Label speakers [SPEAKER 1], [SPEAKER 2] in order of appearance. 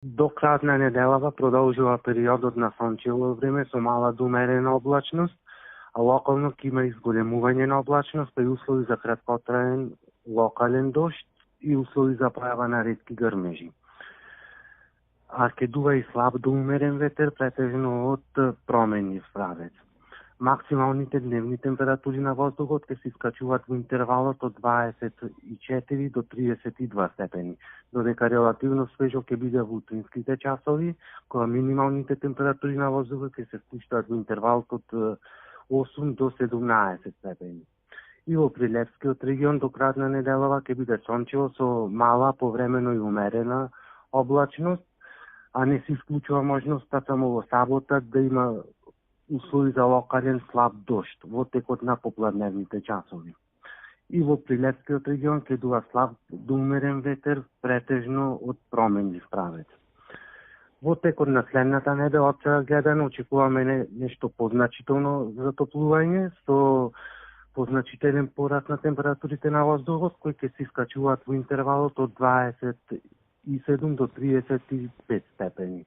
[SPEAKER 1] До крајот на неделава продолжува периодот на сончево време со мала до умерена облачност, а локално ќе има изголемување на облачност и услови за краткотраен локален дожд и услови за појава на ретки грмежи. А ќе дува и слаб до умерен ветер, претежно од променлив правец. Максималните дневни температури на воздухот ќе се искачуваат во интервалот од 24 до 32 степени, додека релативно свежо ќе биде во утринските часови, кога минималните температури на воздухот ќе се спуштаат во интервалот од 8 до 17 степени. И во Прилепскиот регион до крајот на неделава ќе биде сончево со мала, повремено и умерена облачност, а не се исклучува можноста само во сабота да има услови за локален слаб дожд во текот на попладневните часови. И во Прилепскиот регион ќе дува слаб до умерен ветер, претежно од променлив правец. Во текот на следната недела од сега гледано очекуваме нешто позначително затоплување со позначителен пораст на температурите на воздухот кои ќе се искачуваат во интервалот од 27 до 35 степени.